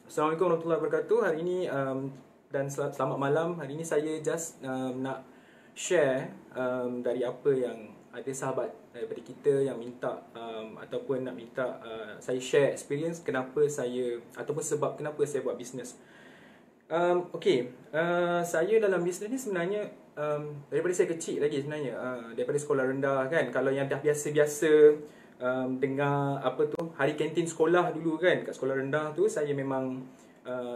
Assalamualaikum warahmatullahi wabarakatuh. Hari ini dan selamat malam. Hari ini saya just nak share dari apa yang ada sahabat daripada kita yang minta ataupun nak minta saya share experience kenapa saya ataupun sebab kenapa saya buat bisnes. Saya dalam bisnes ni sebenarnya daripada saya kecil lagi sebenarnya, daripada sekolah rendah kan. Kalau yang dah biasa-biasa dengar apa tu hari kantin sekolah dulu kan, kat sekolah rendah tu saya memang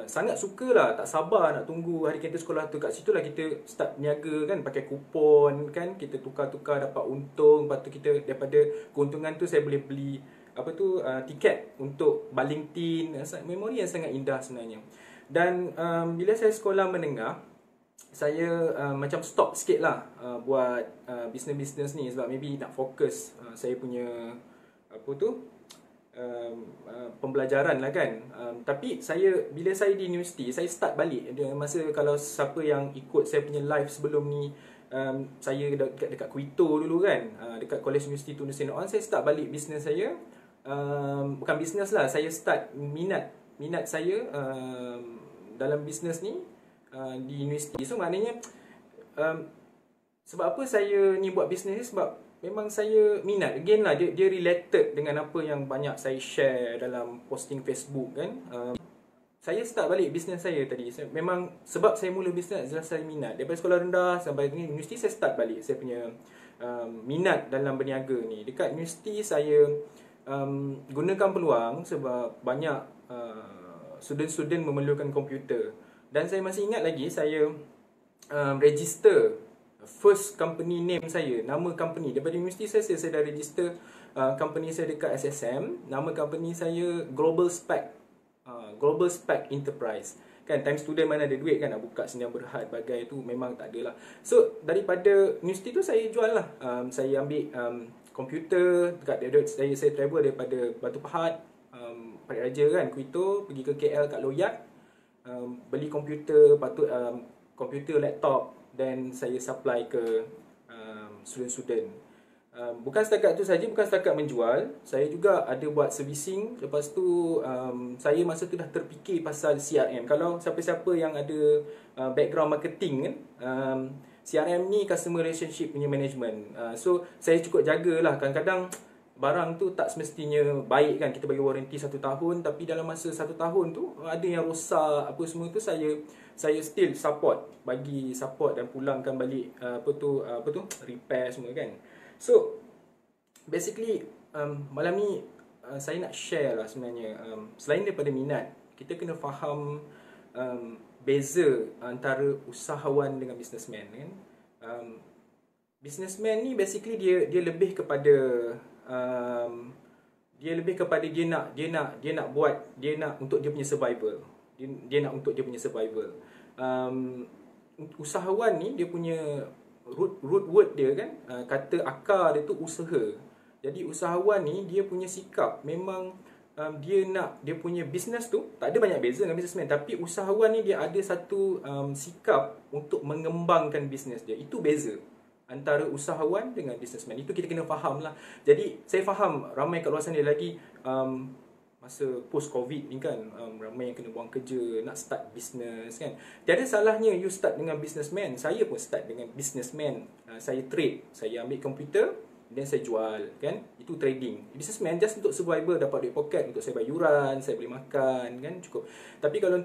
sangat suka lah, tak sabar nak tunggu hari kantin sekolah tu. Kat situ lah kita start niaga kan, pakai kupon kan, kita tukar-tukar dapat untung. Lepas tu kita daripada keuntungan tu saya boleh beli apa tu tiket untuk baling tin. Memori yang sangat indah sebenarnya. Dan bila saya sekolah menengah, saya macam stop sikit lah buat bisnes-bisnes ni sebab maybe nak fokus saya punya apa tu pembelajaran lah kan. Tapi bila saya di universiti, saya start balik. Masa kalau siapa yang ikut saya punya live sebelum ni, saya dekat Kuito dulu kan, dekat College University Tunisia On, saya start balik bisnes saya. Bukan bisnes lah, saya start minat saya dalam bisnes ni di universiti. So maknanya sebab apa saya ni buat bisnes ni, sebab memang saya minat. Again lah, dia related dengan apa yang banyak saya share dalam posting Facebook kan. Saya start balik bisnes saya tadi. Memang sebab saya mula bisnes adalah saya minat. Daripada sekolah rendah sampai universiti, saya start balik saya punya minat dalam berniaga ni. Dekat universiti saya gunakan peluang sebab banyak student-student memerlukan komputer. Dan saya masih ingat lagi, saya register first company name saya, nama company daripada universiti saya dah register company saya dekat SSM. Nama company saya Global Spec Enterprise. Kan time student mana ada duit kan nak buka Sdn Bhd bagai tu, memang tak ada lah. So daripada universiti tu saya jual lah. Saya ambil komputer dekat saya travel daripada Batu Pahat, Parit Raja kan, Kuito, pergi ke KL kat Loyak, beli komputer, komputer, laptop, dan saya supply ke student-student. Bukan setakat tu saja, bukan setakat menjual, saya juga ada buat servicing. Lepas tu saya masa tu dah terfikir pasal CRM. Kalau siapa-siapa yang ada background marketing kan, CRM ni customer relationship punya management. So saya cukup jagalah. Kadang-kadang barang tu tak semestinya baik kan, kita bagi warranty 1 tahun, tapi dalam masa 1 tahun tu ada yang rosak apa semua tu, saya still bagi support dan pulangkan balik repair semua kan. So basically malam ni saya nak share lah sebenarnya, selain daripada minat, kita kena faham beza antara usahawan dengan businessman kan. Businessman ni basically dia lebih kepada dia nak untuk dia punya survival. Dia nak untuk dia punya survival. Usahawan ni dia punya root word dia kan, kata akar dia tu usaha. Jadi usahawan ni dia punya sikap memang dia punya business tu tak ada banyak beza dengan businessman, tapi usahawan ni dia ada satu sikap untuk mengembangkan business dia. Itu beza antara usahawan dengan businessman. Itu kita kena faham lah. Jadi saya faham ramai kat luar sana lagi masa post covid ni kan, ramai yang kena buang kerja, nak start business kan. Tiada salahnya you start dengan businessman. Saya pun start dengan businessman. Saya trade, saya ambil komputer dan saya jual kan. Itu trading. Businessman just untuk survival, dapat duit poket untuk saya bayar yuran, saya boleh makan kan, cukup. Tapi kalau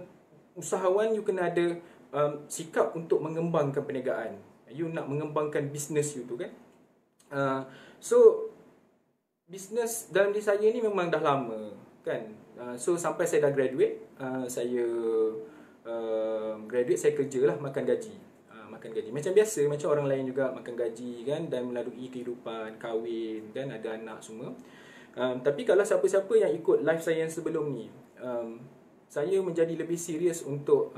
usahawan, you kena ada sikap untuk mengembangkan perniagaan. You nak mengembangkan bisnes you tu kan. So bisnes dalam diri saya ni memang dah lama kan. So sampai saya dah graduate, saya kerja lah, makan gaji. Macam biasa, macam orang lain juga makan gaji kan, dan melalui kehidupan, kahwin dan ada anak semua. Tapi kalau siapa-siapa yang ikut live saya yang sebelum ni, saya menjadi lebih serius untuk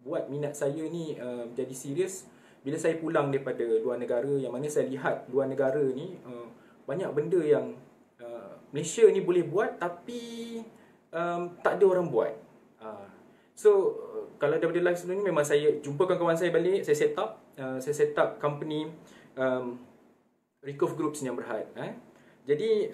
buat minat saya ni jadi serius bila saya pulang daripada luar negara, yang mana saya lihat luar negara ni banyak benda yang Malaysia ni boleh buat tapi tak ada orang buat. So kalau daripada live sebelum ni, memang saya jumpa kawan-kawan saya balik, saya set up company Recove Group Sdn Bhd. Jadi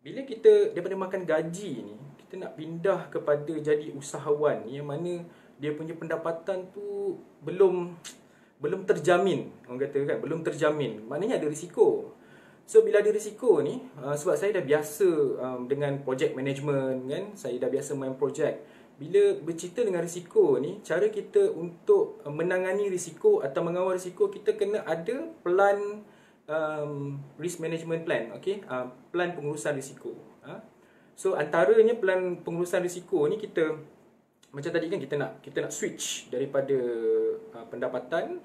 bila kita daripada makan gaji ni, kita kita nak pindah kepada jadi usahawan yang mana dia punya pendapatan tu belum terjamin, orang kata kan, belum terjamin, maknanya ada risiko. So bila ada risiko ni, sebab saya dah biasa dengan project management kan, saya dah biasa main project. Bila bercerita dengan risiko ni, cara kita untuk menangani risiko atau mengawal risiko, kita kena ada plan, risk management plan, okay? Plan pengurusan risiko. So antaranya plan pengurusan risiko ni, kita macam tadi kan, kita nak switch daripada pendapatan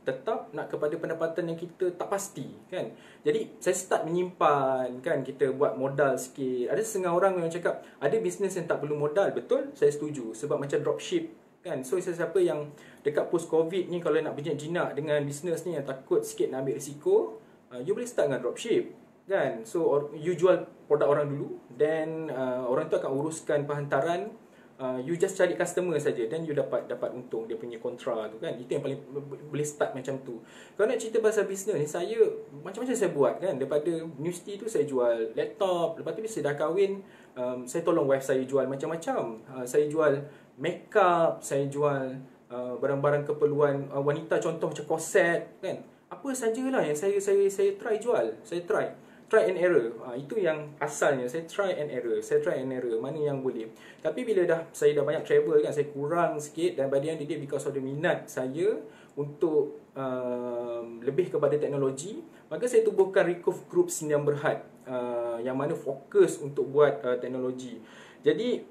tetap nak kepada pendapatan yang kita tak pasti kan. Jadi saya start menyimpan kan, kita buat modal sikit. Ada setengah orang yang cakap ada bisnes yang tak perlu modal. Betul, saya setuju, sebab macam dropship kan. So siapa yang dekat post covid ni, kalau nak berjinak dengan bisnes ni yang takut sikit nak ambil risiko, you boleh start dengan dropship kan. So you jual produk orang dulu, then orang tu akan uruskan perhantaran. You just cari customer saja, dan you dapat untung dia punya kontra tu kan. Itu yang paling boleh start macam tu. Kalau nak cerita pasal bisnes ni, saya macam-macam saya buat kan. Daripada universiti tu saya jual laptop, lepas tu bila saya dah kahwin, saya tolong wife saya jual macam-macam. Saya jual makeup, saya jual barang-barang keperluan wanita, contoh macam korset kan. Apa sajalah yang saya try jual. Saya try and error. Itu yang asalnya, saya try and error mana yang boleh. Tapi bila saya dah banyak travel kan, saya kurang sikit, dan by the end of the day, because of the minat saya untuk lebih kepada teknologi, maka saya tubuhkan Recof Group Sdn Bhd, yang mana fokus untuk buat teknologi. Jadi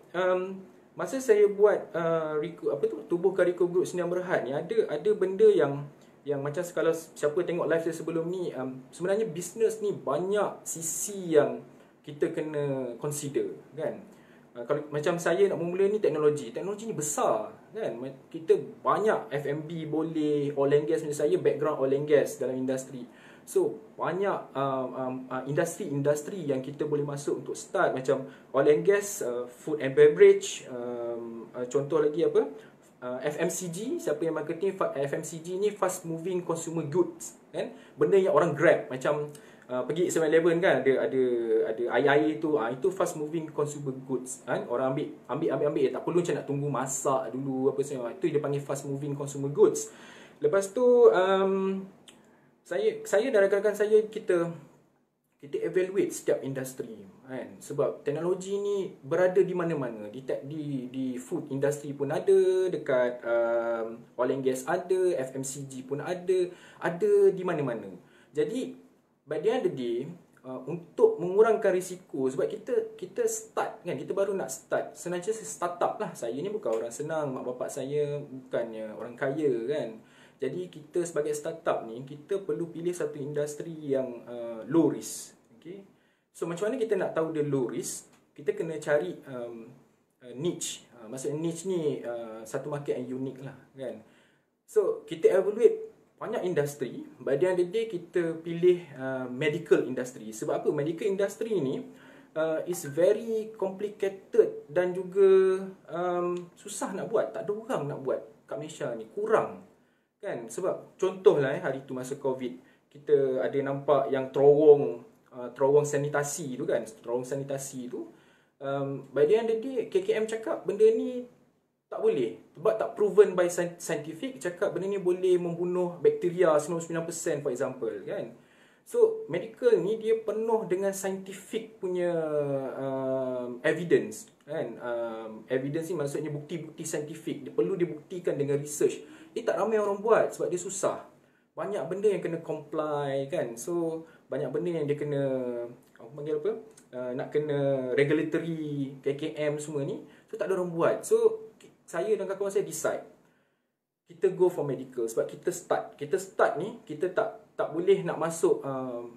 masa saya buat tubuhkan Recof Group Sdn Bhd ni, ada benda yang macam kalau siapa tengok live saya sebelum ni, sebenarnya bisnes ni banyak sisi yang kita kena consider kan. Kalau macam saya nak memula ni, teknologi ni besar kan. Kita banyak F&B boleh, oil and gas, macam saya background oil and gas dalam industri. So banyak industri yang kita boleh masuk untuk start, macam oil and gas, food and beverage, contoh lagi apa, FMCG. Siapa yang marketing FMCG ni, fast moving consumer goods kan, benda yang orang grab. Macam pergi 7-Eleven kan, ada air tu, itu fast moving consumer goods kan. Orang ambil, tak perlu macam nak tunggu masak dulu apa semua. Itu dia panggil fast moving consumer goods. Lepas tu saya dan rakan-rakan saya, kita evaluate setiap industri kan. Sebab teknologi ni berada di mana-mana. Di food industry pun ada, dekat oil and gas ada, FMCG pun ada di mana-mana. Jadi by the end of the day, untuk mengurangkan risiko, sebab kita start kan, kita baru nak start, senantiasa startup lah. Saya ni bukan orang senang, mak bapak saya bukannya orang kaya kan. Jadi kita sebagai startup ni, kita perlu pilih satu industri yang low risk. Okay? So macam mana kita nak tahu dia low risk? Kita kena cari niche. Maksudnya niche ni satu market yang unik lah kan. So kita evaluate banyak industri. By the end of the day, kita pilih medical industry. Sebab apa? Medical industry ni is very complicated dan juga susah nak buat. Tak ada orang nak buat kat Malaysia ni, kurang kan. Sebab contohlah hari tu masa Covid, kita ada nampak yang terowong sanitasi tu kan. Terowong sanitasi tu, by the end of the day, KKM cakap benda ni tak boleh, sebab tak proven by scientific. Cakap benda ni boleh membunuh bakteria 99% for example kan. So medical ni dia penuh dengan scientific punya evidence kan. Evidence ni maksudnya bukti-bukti saintifik. Dia perlu dibuktikan dengan research. Tak ramai orang buat sebab dia susah. Banyak benda yang kena comply kan. So banyak benda yang dia kena, apa panggil apa, nak kena regulatory, KKM semua ni. So tak ada orang buat. So saya dan kawan-kawan saya decide, kita go for medical. Sebab kita start ni, kita tak boleh nak masuk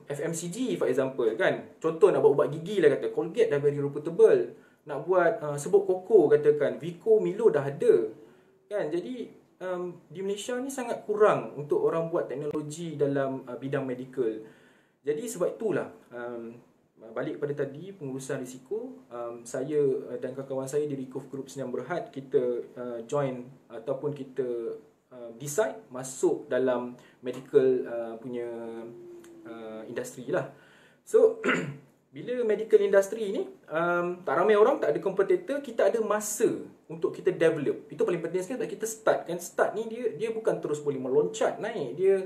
FMCG for example kan. Contoh nak buat ubat gigi lah, kata Colgate dah very reputable. Nak buat sebut koko, katakan Vico, Milo dah ada kan. Jadi di Malaysia ni sangat kurang untuk orang buat teknologi dalam bidang medical. Jadi sebab itulah, balik pada tadi, pengurusan risiko, saya dan kawan-kawan saya di Recof Group Sdn Bhd, kita join ataupun kita decide masuk dalam medical punya industri lah. So bila medical industry ni tak ramai orang, tak ada competitor, kita ada masa untuk kita develop. Itu paling penting sekali. Kita start kan. Start ni dia bukan terus boleh meloncat naik. Dia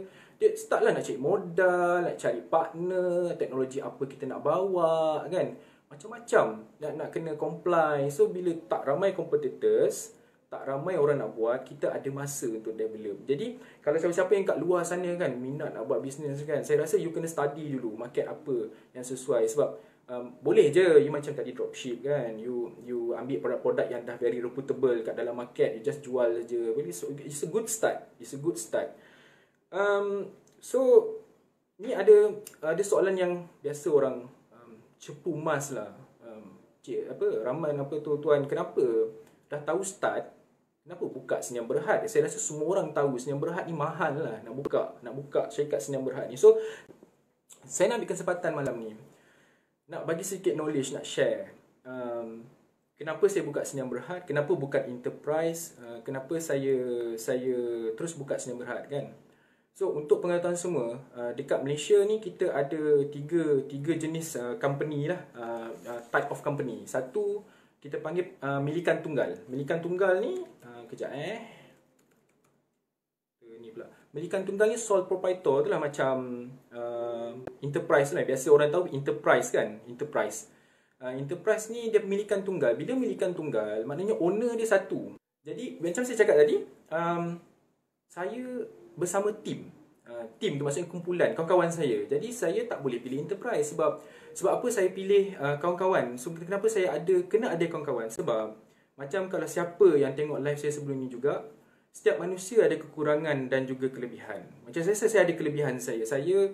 start lah nak cari modal, nak cari partner, teknologi apa kita nak bawa kan. Macam-macam nak kena comply. So bila tak ramai competitors, tak ramai orang nak buat, kita ada masa untuk develop. Jadi kalau siapa-siapa yang kat luar sana kan minat nak buat bisnes kan, saya rasa you kena study dulu market apa yang sesuai. Sebab boleh je you macam tadi dropship kan, you ambil produk-produk yang dah very reputable kat dalam market, you just jual je. It's a good start. It's a good start. So ni ada soalan yang biasa orang cepu mas lah. Raman apa tu tuan, kenapa dah tahu start, kenapa buka Senyum Berhad? Saya rasa semua orang tahu Senyum Berhad ni mahal lah nak buka syarikat Senyum Berhad ni. So saya nak ambil kesempatan malam ni nak bagi sedikit knowledge, nak share kenapa saya buka Senyum Berhad, kenapa bukan enterprise, kenapa saya terus buka Senyum Berhad kan. So untuk pengetahuan semua, dekat Malaysia ni kita ada tiga jenis company lah, type of company. Satu kita panggil milikan tunggal. Milikan tunggal ni ni pula. Milikan tunggal ni sole proprietor tu lah, macam enterprise lah. Biasa orang tahu enterprise kan, enterprise. Enterprise ni dia milikan tunggal. Bila milikan tunggal, maknanya owner dia satu. Jadi macam saya cakap tadi, saya bersama tim. Tim tu maksudnya kumpulan kawan-kawan saya. Jadi saya tak boleh pilih enterprise. Sebab apa saya pilih kawan-kawan? So kenapa saya kena ada kawan-kawan? Sebab macam kalau siapa yang tengok live saya sebelum ni juga, setiap manusia ada kekurangan dan juga kelebihan. Macam saya ada kelebihan saya. Saya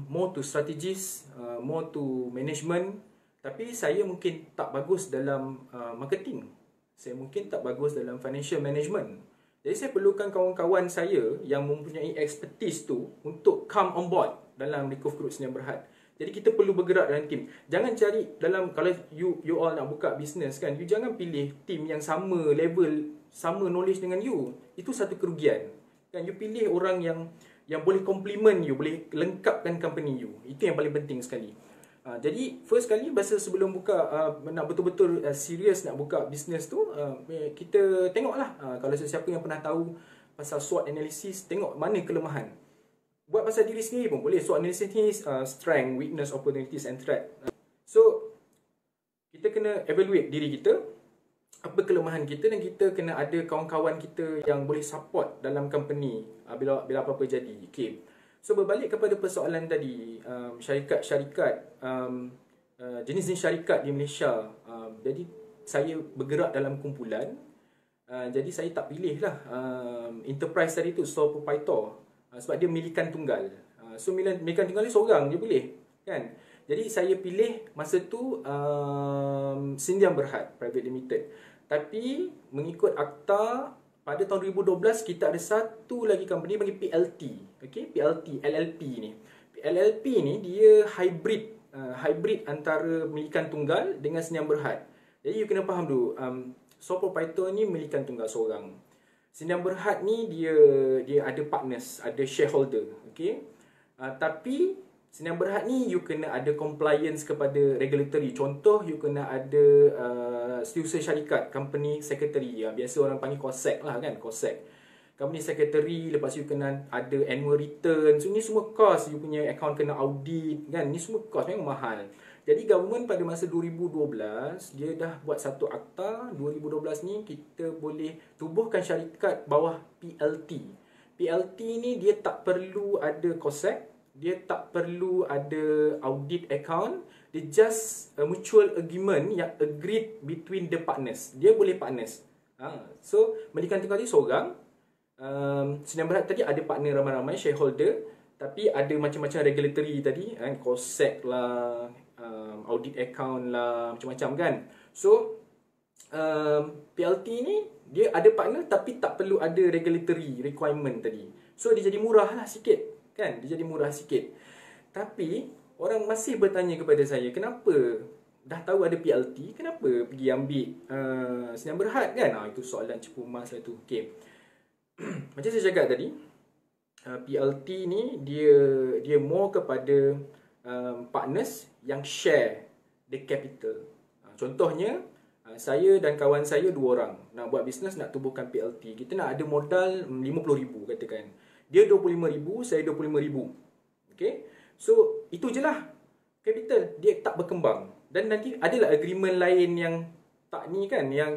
more to strategist, more to management. Tapi saya mungkin tak bagus dalam marketing. Saya mungkin tak bagus dalam financial management. Jadi saya perlukan kawan-kawan saya yang mempunyai expertise tu untuk come on board dalam Recovery Group Senyum Berhad. Jadi kita perlu bergerak dalam tim. Jangan cari dalam, kalau you all nak buka bisnes kan, you jangan pilih tim yang sama level, sama knowledge dengan you. Itu satu kerugian. Kan you pilih orang yang boleh complement you, boleh lengkapkan company you. Itu yang paling penting sekali. Jadi first kali sebelum buka nak betul-betul serius nak buka bisnes tu, kita tengoklah kalau sesiapa yang pernah tahu pasal SWOT analysis, tengok mana kelemahan. Buat pasal diri sendiri pun boleh. SWOT analysis ni strength, weakness, opportunities and threat. So kita kena evaluate diri kita, apa kelemahan kita, dan kita kena ada kawan-kawan kita yang boleh support dalam company bila apa-apa jadi. Okay. So berbalik kepada persoalan tadi, syarikat-syarikat, jenis-jenis syarikat di Malaysia. Jadi saya bergerak dalam kumpulan. Jadi saya tak pilih lah enterprise tadi tu, sole proprietor, sebab dia milikan tunggal. So milikan tunggal ni seorang je boleh kan. Jadi saya pilih masa tu Senyum Berhad Private Limited. Tapi mengikut akta, pada tahun 2012 kita ada satu lagi company panggil PLT. Okay? PLT, LLP ni. LLP ni dia hybrid antara milikan tunggal dengan Senyum Berhad. Jadi you kena faham dulu, sole proprietor ni milikan tunggal seorang. Senyum Berhad ni dia ada partners, ada shareholder. Okay? Tapi Senyum Berhad ni you kena ada compliance kepada regulatory. Contoh, you kena ada setiausaha syarikat, company secretary. Biasa orang panggil COSEC lah kan, COSEC. Company secretary, lepas you kena ada annual return. So ni semua cost, you punya account kena audit kan. Ni semua cost, memang mahal. Jadi government pada masa 2012, dia dah buat satu akta. 2012 ni kita boleh tubuhkan syarikat bawah PLT. PLT ni dia tak perlu ada COSEC, dia tak perlu ada audit account. Dia just a mutual agreement yang agreed between the partners. Dia boleh partners. So milikan tunggal ni seorang. Senyum Berhad tadi ada partner ramai-ramai, shareholder. Tapi ada macam-macam regulatory tadi kan, COSEC lah, audit account lah, macam-macam kan. So PLT ni dia ada partner tapi tak perlu ada regulatory requirement tadi. So dia jadi murah lah sikit kan, dia jadi murah sikit. Tapi orang masih bertanya kepada saya, kenapa dah tahu ada PLT, kenapa pergi ambil Senyum Berhad kan? Itu soalan cepu mas lah tu. Okay. Macam saya cakap tadi, PLT ni dia more kepada partners yang share the capital. Contohnya, saya dan kawan saya 2 orang nak buat bisnes, nak tubuhkan PLT. Kita nak ada modal RM50,000 katakan. Dia RM25,000, saya RM25,000. Okay? So, itu je lah capital. Dia tak berkembang. Dan nanti adalah agreement lain yang tak ni kan, yang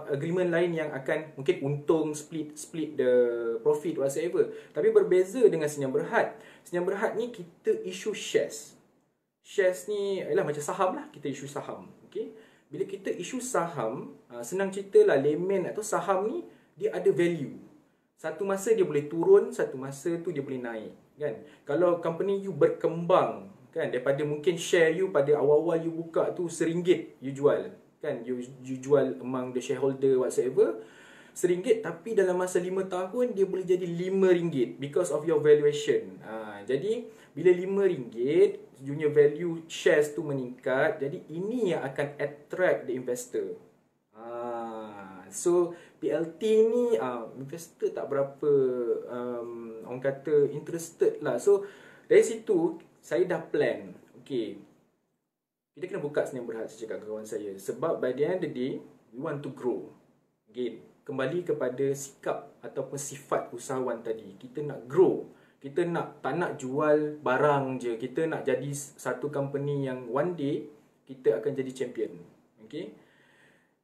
agreement lain yang akan mungkin untung, split the profit whatsoever. Tapi berbeza dengan Senyum Berhad. Senyum Berhad ni kita issue shares. Shares ni ialah macam saham lah, kita issue saham. Okay? Bila kita issue saham, senang cerita lah, layman atau saham ni dia ada value. Satu masa dia boleh turun, satu masa tu dia boleh naik, kan? Kalau company you berkembang, kan, daripada mungkin share you pada awal-awal you buka tu RM1 you jual, kan, you jual among the shareholder whatsoever RM1, tapi dalam masa 5 tahun dia boleh jadi RM5 because of your valuation. Jadi bila RM5 punya value shares tu meningkat, jadi ini yang akan attract the investor. So PLT ni investor tak berapa orang kata interested lah. So dari situ saya dah plan, okay, kita kena buka Senyum Berhad, saya cakap kawan saya. Sebab by the end of the day, we want to grow. Again, kembali kepada sikap ataupun sifat usahawan tadi. Kita nak grow. Kita tak nak jual barang je. Kita nak jadi satu company yang one day kita akan jadi champion. Okay?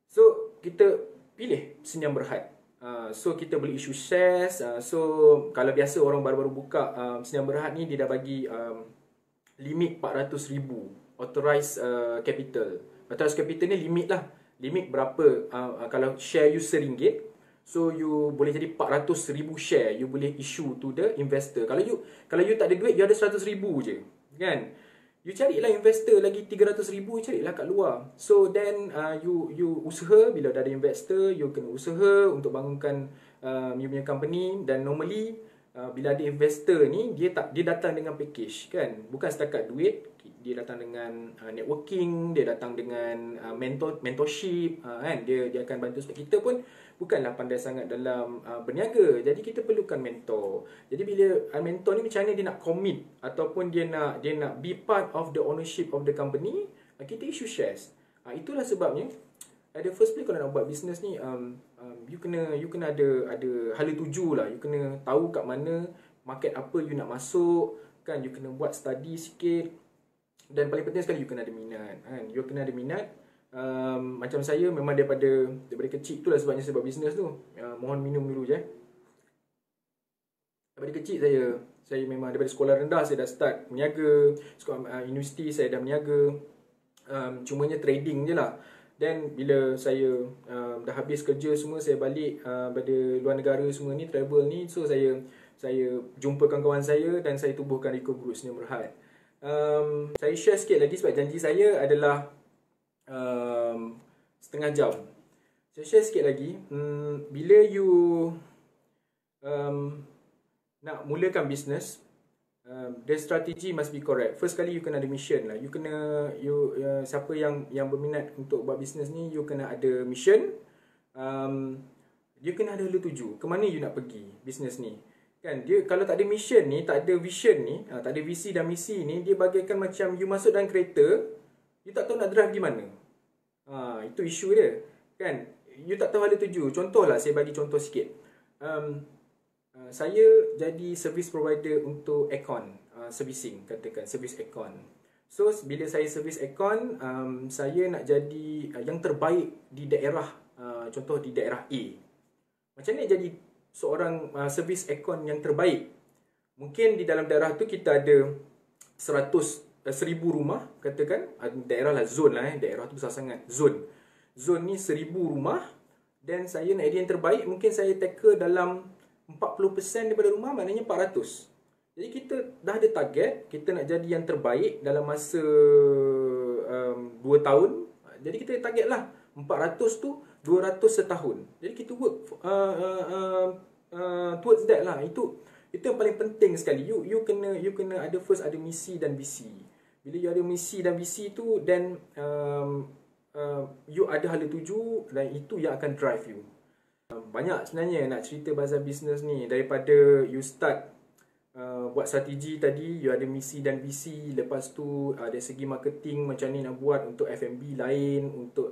So, kita pilih Senyum Berhad. So, kita boleh issue shares. So, kalau biasa orang baru-baru buka Senyum Berhad ni, dia dah bagi limit RM400,000. Authorized capital. Authorized capital ni limit lah. Limit berapa? Kalau share you RM1, so you boleh jadi 400,000 share you boleh issue to the investor. Kalau you tak ada duit, you ada 100,000 je, kan? You carilah investor lagi 300,000, carilah kat luar. So then you usaha. Bila dah ada investor, you kena usaha untuk bangunkan you punya company. Dan normally bila ada investor ni, dia datang dengan package, kan? Bukan setakat duit. Dia datang dengan networking, dia datang dengan mentorship, kan? Dia akan bantu. Sebab kita pun bukanlah pandai sangat dalam berniaga. Jadi kita perlukan mentor. Jadi bila mentor ni macam mana dia nak commit ataupun dia nak be part of the ownership of the company, kita issue shares. Itulah sebabnya at the first place kalau nak buat business ni, you kena ada hala tuju lah. You kena tahu kat mana market apa you nak masuk, kan? You kena buat study sikit. Dan paling penting sekali, you kena ada minat, kan? You kena ada minat. Macam saya memang daripada kecil, itulah sebabnya saya buat bisnes tu. Mohon minum dulu je. Daripada kecil saya memang daripada sekolah rendah saya dah start berniaga. Sekolah universiti saya dah berniaga. Cumanya trading je lah. Dan bila saya dah habis kerja semua, saya balik pada luar negara semua ni, travel ni. So saya jumpa kawan-kawan saya dan saya tubuhkan Rico Group Senyum Berhad. Saya share sikit lagi sebab janji saya adalah setengah jam. Saya share sikit lagi. Bila you nak mulakan bisnes, the strategy must be correct. First kali you kena ada mission lah. Siapa yang berminat untuk buat bisnes ni, you kena ada mission. You kena ada hala tuju. Ke mana you nak pergi bisnes ni? Kan, dia kalau tak ada mission ni, tak ada vision ni, tak ada visi dan misi ni, dia bagaikan macam you masuk dalam kereta, you tak tahu nak drive di mana. Itu isu dia, kan? You tak tahu hala tuju. Contohlah, saya bagi contoh sikit. Saya jadi service provider untuk aircon, servicing, katakan service aircon. So bila saya service aircon, saya nak jadi yang terbaik di daerah, contoh di daerah A. Macam mana jadi seorang servis aircon yang terbaik? Mungkin di dalam daerah tu kita ada 1000 rumah, katakan. Daerah lah, zone lah, daerah tu besar sangat. Zone ni 1000 rumah. Dan saya nak jadi yang terbaik, mungkin saya tackle dalam 40% daripada rumah, maknanya 400. Jadi kita dah ada target, kita nak jadi yang terbaik dalam masa 2 tahun. Jadi kita target lah 400 tu 200 setahun. Jadi kita work towards that lah. Itu yang paling penting sekali. You kena ada first ada misi dan visi. Bila you ada misi dan visi tu, then you ada hala tuju, dan itu yang akan drive you. Banyak sebenarnya nak cerita pasal bisnes ni. Daripada you start buat strategi tadi, you ada misi dan visi. Lepas tu dari segi marketing macam ni nak buat untuk F&B lain, untuk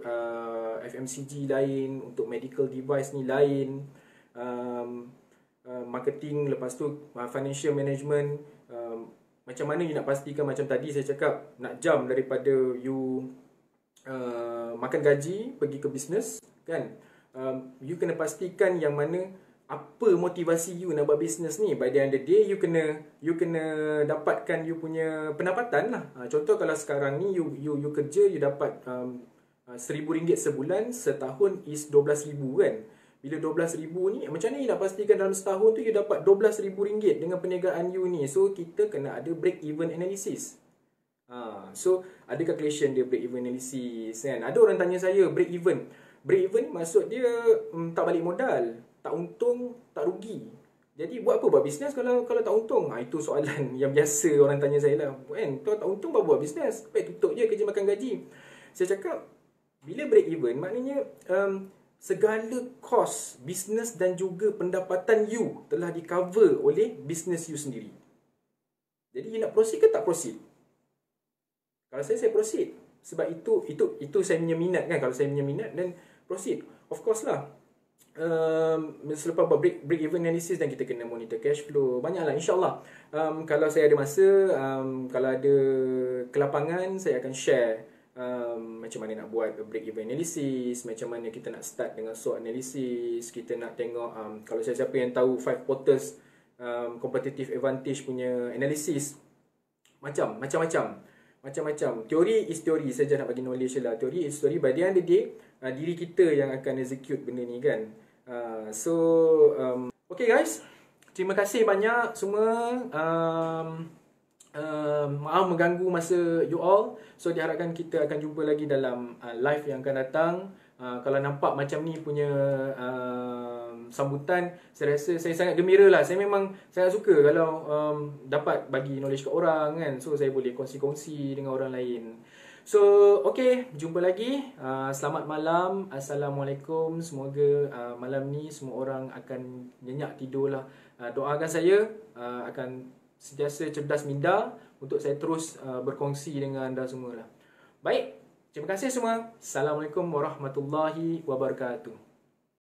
FMCG lain, untuk medical device ni lain, marketing. Lepas tu financial management, macam mana you nak pastikan, macam tadi saya cakap, nak jump daripada you makan gaji pergi ke bisnes kan. You kena pastikan yang mana apa motivasi you nak buat bisnes ni. By the end of the day, you kena dapatkan you punya pendapatan lah. Contoh kalau sekarang ni you kerja, you dapat RM1,000 sebulan, setahun is RM12,000 kan. Bila RM12,000 ni, macam ni nak pastikan dalam setahun tu you dapat RM12,000 dengan perniagaan you ni. So kita kena ada break even analysis. So ada calculation dia, break even analysis kan. Ada orang tanya saya, break even ni maksud dia tak balik modal, tak untung, tak rugi. Jadi buat apa buat bisnes kalau tak untung? Itu soalan yang biasa orang tanya saya lah kan. Kalau tak untung buat bisnes, baik tutup je kerja makan gaji. Saya cakap bila break even maknanya segala kos bisnes dan juga pendapatan you telah di cover oleh bisnes you sendiri. Jadi you nak proceed ke tak proceed? Kalau saya proceed. Sebab itu saya punya minat kan. Kalau saya punya minat, dan proceed. Of course lah. Selepas buat break even analysis, dan kita kena monitor cash flow. Banyak lah, insyaAllah. Kalau saya ada masa, kalau ada kelapangan, saya akan share macam mana nak buat break even analysis, macam mana kita nak start dengan SWOT analysis. Kita nak tengok, kalau siapa yang tahu 5 Porter's competitive advantage punya analysis, macam-macam. Teori is teori saja, nak bagi knowledge lah. Teori is teori. By the end of the day, diri kita yang akan execute benda ni kan. Okay guys, terima kasih banyak semua. Maaf mengganggu masa you all. So diharapkan kita akan jumpa lagi dalam live yang akan datang. Kalau nampak macam ni punya sambutan, saya rasa saya sangat gembira lah. Saya memang sangat suka kalau dapat bagi knowledge ke orang kan. So saya boleh kongsi-kongsi dengan orang lain. So okay, jumpa lagi. Selamat malam. Assalamualaikum. Semoga malam ni semua orang akan nyenyak tidur lah. Doakan saya akan sentiasa cerdas minda untuk saya terus berkongsi dengan anda semua lah. Baik, terima kasih semua. Assalamualaikum warahmatullahi wabarakatuh.